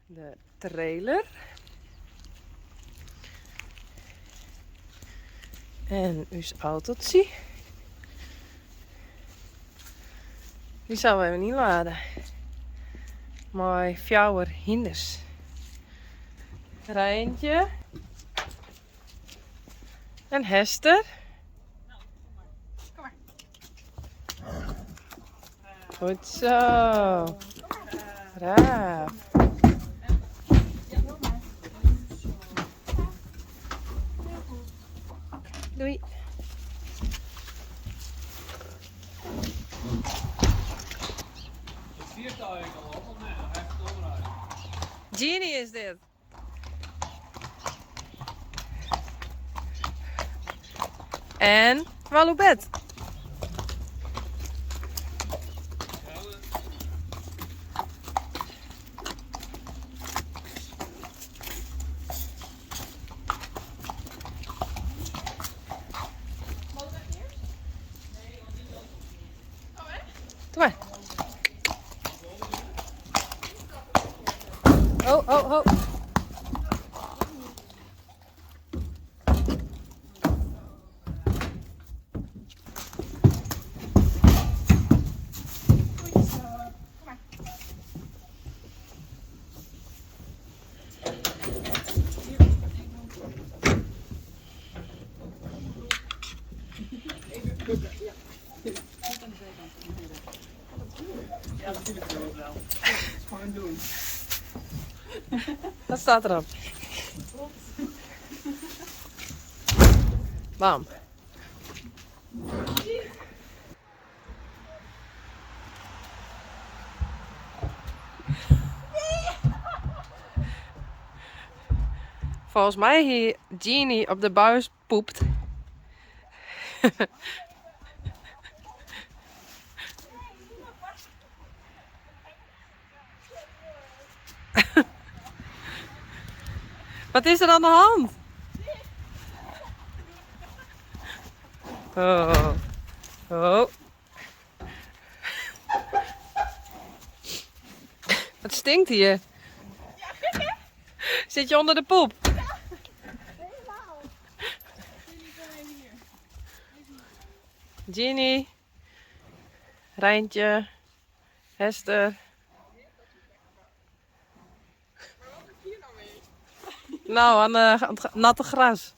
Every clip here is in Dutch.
de trailer. En uw autootje. Die zouden we even niet laden. Maar fjouwer hinders. Rijntje. En Hester. Kom maar. Goed zo. Braaf. Doei. Genie is dit. En Walubet. Doe maar. Oh, oh, oh. Ja, natuurlijk wel. Dat is gewoon doen. Wat staat erop? Bam. Volgens mij hier Genie op de buis poept. Wat is er aan de hand? Oh. Oh. Wat stinkt hier? Zit je onder de poep? Genie, Rijntje, Hester. Maar wat is hier nou mee? Nou, aan het natte gras.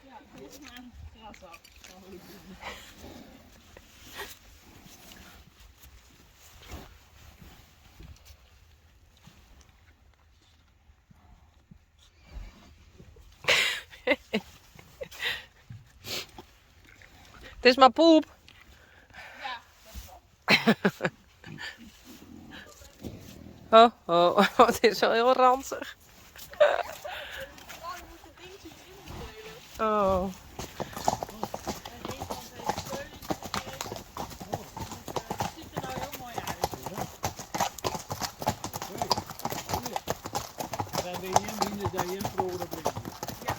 Ja, ik moet maar aan het gras af. Het is maar poep. Ja, dat is Oh, wel. oh, oh, het is wel heel ranzig. Oh, je moet de dingetjes in delen. Oh. En één kant heeft keulen. Het ziet er nou heel mooi uit. Daar ben je minder dan je programma. Ja.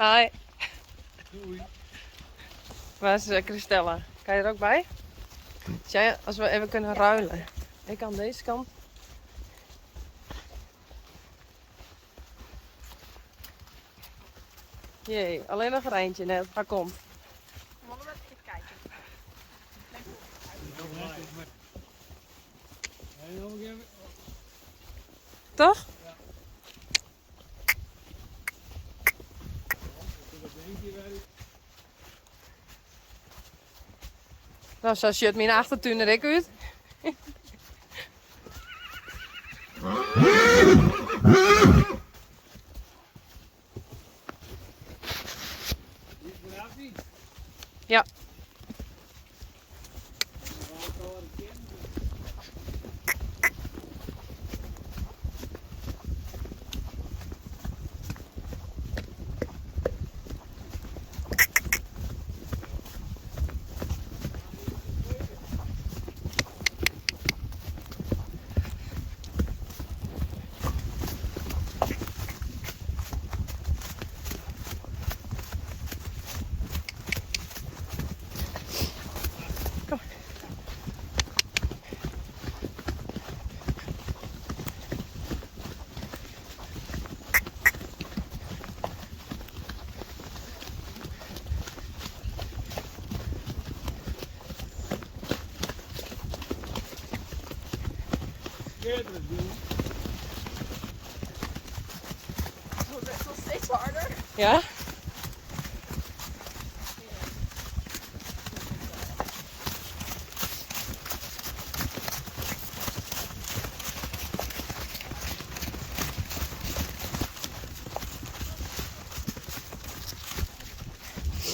Hi. Doei. Waar is Christella? Kan je er ook bij? Als we even kunnen ruilen. Ik aan deze kant. Jee, alleen nog een eindje net. Waar komt? Mannen met even kijken. En nog even. Toch? Dat denk je wel. Nou, zo ziet mijn achtertuin er ik uit. Niet vanaf niet. Ja. Schitterend, jongen. Het wordt echt wel steeds harder. Ja?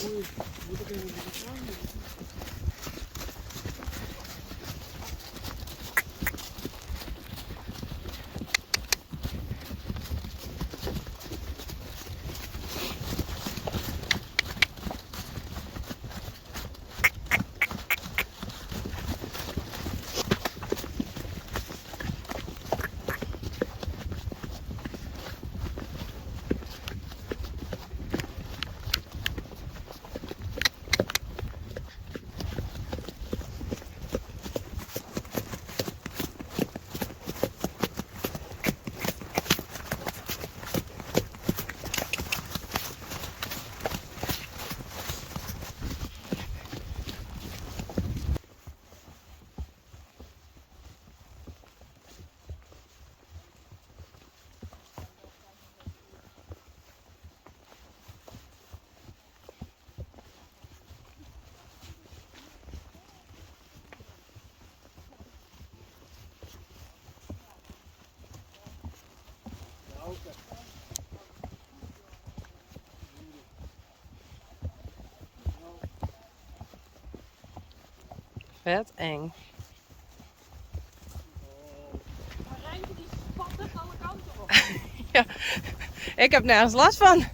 Oei, moet ik even de kraan doen? Vet eng. Maar Rijntje die spat echt alle kanten op. Ik heb nergens last van.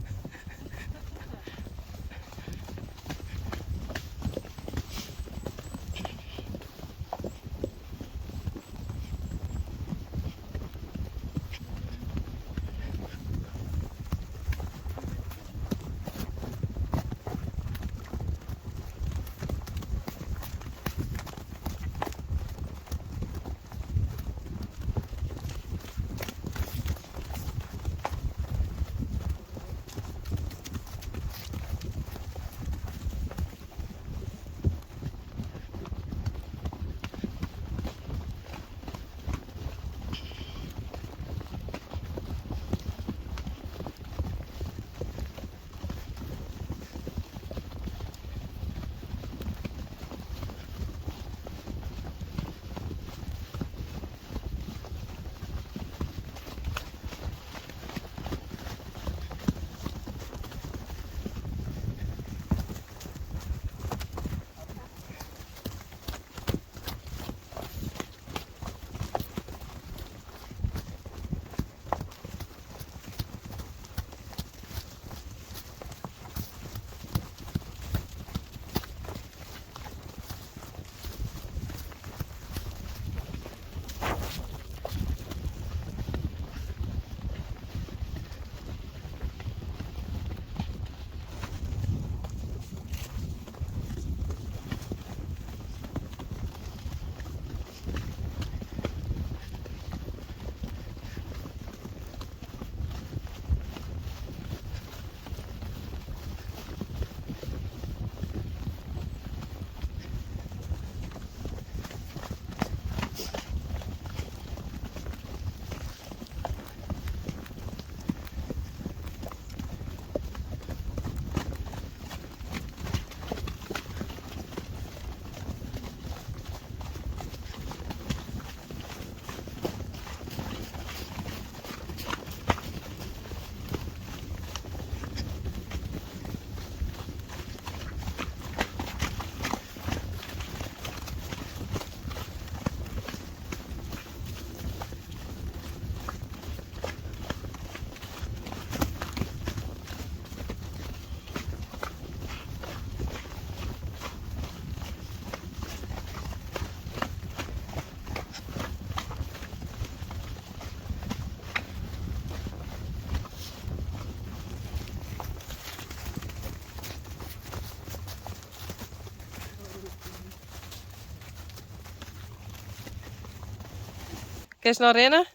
Kun je nog rennen?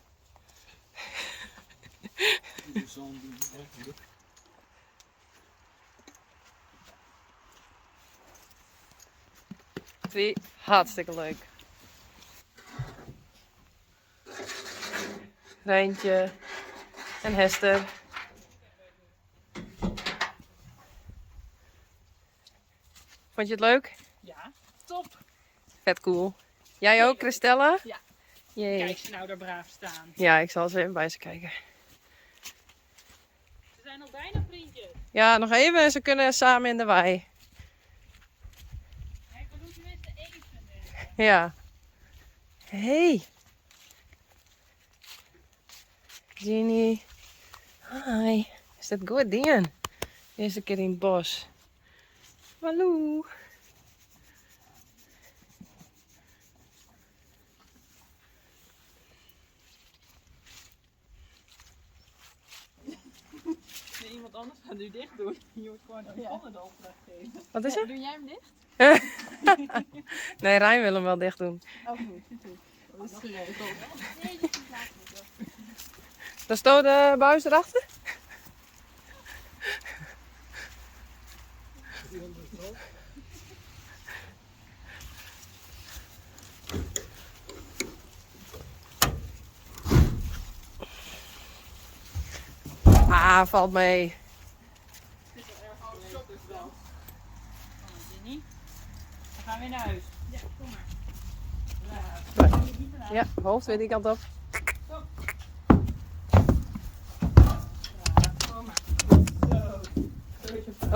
Hartstikke leuk. Rijntje en Hester. Vond je het leuk? Ja, top. Vet cool. Jij ook, Christella? Ja. Jee. Kijk ze nou daar braaf staan. Ja, ik zal eens even bij ze kijken. Ze zijn al bijna vriendjes. Ja, nog even en ze kunnen samen in de wei. Ja, ik bedoel tenminste één vriendin. Ja. Hey. Ginny. Hi. Is dat goed, dingen? Deze keer in het bos. Hallo. Nee, iemand anders gaat nu dicht doen. Je moet gewoon een volgende opdracht geven. Wat is er? Doe jij hem dicht? Nee, Rijn wil hem wel dicht doen. Oh, goed. Dat is geregeld. Nee, dat is later. Daar staat de buis erachter? Ah, valt mee. Ginny. We gaan weer naar huis. Ja, kom maar. Ja, hoofd weer die kant op. Kom maar.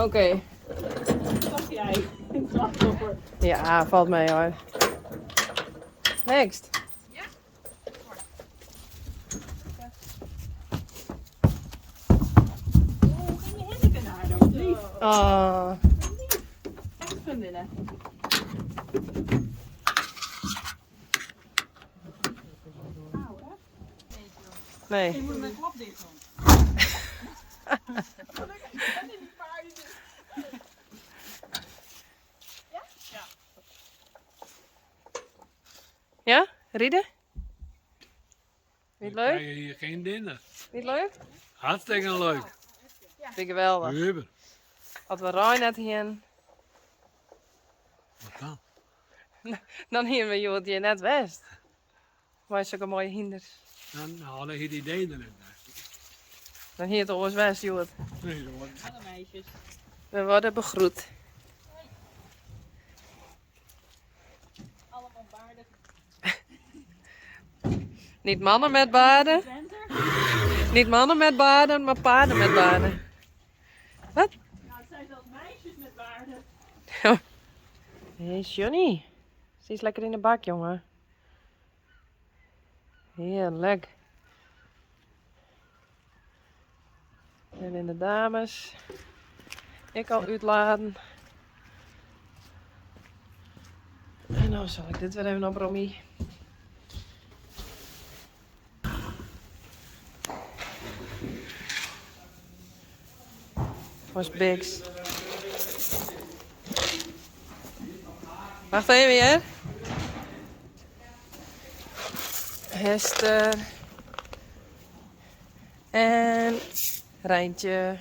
Oké. Zag jij? Slachtoffer. Ja, valt mee hoor. Next. Hoe ging je Hinneke naar dan? Lief. Oh. Echt vriendinnen. Nou, hè? Nee. Je moet mijn klap dicht doen. Gelukkig zijn die paarden. Ja? Ja. Ja? Rieden? Niet We leuk? krijgen hier geen dinner. Niet leuk? Hartstikke leuk. Vind ik geweldig. Super. Had we Rijn net hier, Wat dan? dan hier we je hier net west. Maar zulke mooie hinders. Dan hadden hier die dinner in. Dan hier het Oost-West, joh. Nee, dat wordt Alle meisjes. We worden begroet. Allemaal baarden. Niet mannen met baarden. Center. Niet mannen met baarden, maar paarden met baarden. Wat? Nou, het zijn zelfs meisjes met baarden. Hé, hey, Johnny. Zie eens lekker in de bak, jongen. Heerlijk. En in de dames. Ik al uitladen. En nou zal ik dit weer even op Romy. Was Biggs. Wacht even, hè? Hester. En Rijntje.